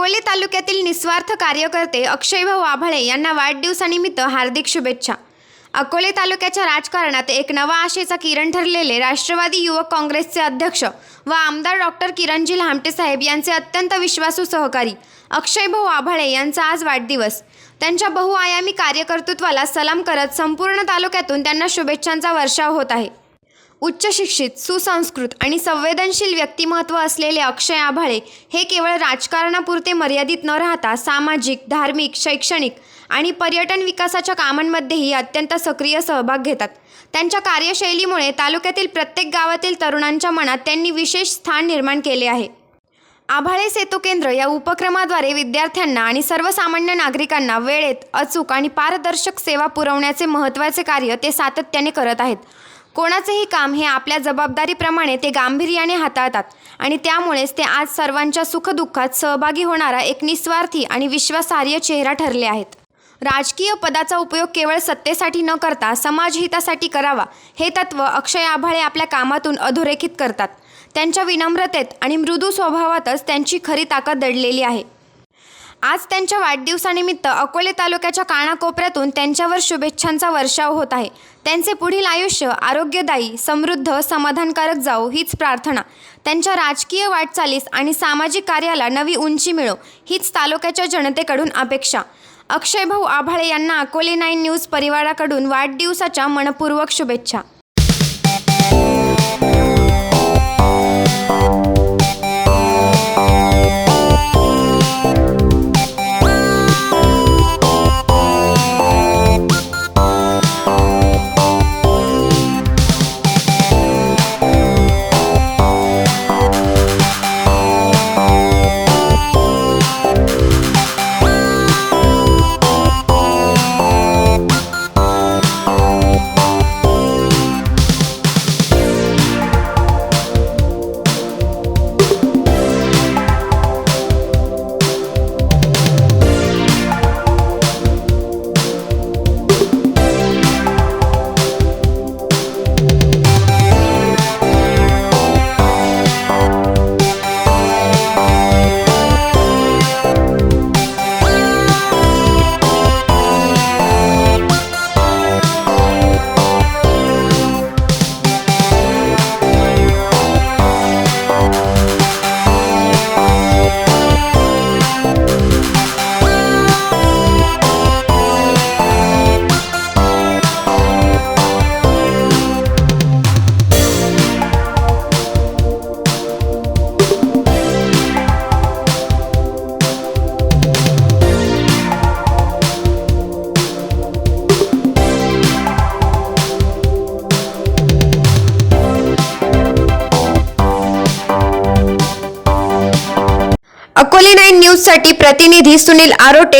अकोले तालुक्यातील निस्वार्थ कार्यकर्ते अक्षयभाऊ आभाळे यांना वाढदिवसानिमित्त हार्दिक शुभेच्छा। अकोले तालुक्याच्या राजकारणात एक नवा आशेचा किरण ठरलेले राष्ट्रवादी युवक काँग्रेसचे अध्यक्ष व आमदार डॉक्टर किरणजी लामटे साहेब यांचे अत्यंत विश्वासू सहकारी अक्षयभाऊ आभाळे यांचा आज वाढदिवस। त्यांच्या बहुआयामी कार्यकर्तृत्वाला सलाम करत संपूर्ण तालुक्यातून त्यांना शुभेच्छांचा वर्षाव होत आहे। उच्च शिक्षित, सुसंस्कृत आणि संवेदनशील व्यक्तिमत्व असलेले अक्षय आभाळे हे केवळ राजकारणापुरते मर्यादित न राहता सामाजिक, धार्मिक, शैक्षणिक आणि पर्यटन विकासाच्या कामांमध्येही अत्यंत सक्रिय सहभाग घेतात। त्यांच्या कार्यशैलीमुळे तालुक्यातील प्रत्येक गावातील तरुणांच्या मनात त्यांनी विशेष स्थान निर्माण केले आहे। आभाळे सेतू केंद्र या उपक्रमाद्वारे विद्यार्थ्यांना आणि सर्वसामान्य नागरिकांना वेळेत, अचूक आणि पारदर्शक सेवा पुरवण्याचे महत्त्वाचे कार्य ते सातत्याने करत आहेत। कोणाचेही काम हे आपल्या जबाबदारीप्रमाणे ते गांभीर्याने हाताळतात आणि त्यामुळेच ते आज सर्वांच्या सुखदुःखात सहभागी होणारा एक निस्वार्थी आणि विश्वासार्ह चेहरा ठरले आहेत। राजकीय पदाचा उपयोग केवळ सत्तेसाठी न करता समाजहितासाठी करावा हे तत्त्व अक्षय आभाळे आपल्या कामातून अधोरेखित करतात। त्यांच्या विनम्रतेत आणि मृदू स्वभावातच त्यांची खरी ताकद दडलेली आहे। आज त्यांच्या वाढदिवसानिमित्त अकोले तालुक्याच्या कानाकोपऱ्यातून त्यांच्यावर शुभेच्छांचा वर्षाव होत आहे। त्यांचे पुढील आयुष्य आरोग्यदायी, समृद्ध, समाधानकारक जावो हीच प्रार्थना। त्यांच्या राजकीय वाटचालीस आणि सामाजिक कार्याला नवी उंची मिळो हीच तालुक्याच्या जनतेकडून अपेक्षा। अक्षयभाऊ आभाळे यांना अकोले 9 न्यूज परिवाराकडून वाढदिवसाच्या मनपूर्वक शुभेच्छा। अकोले 9 न्यूजसाठी प्रतिनिधी सुनील आरोटे।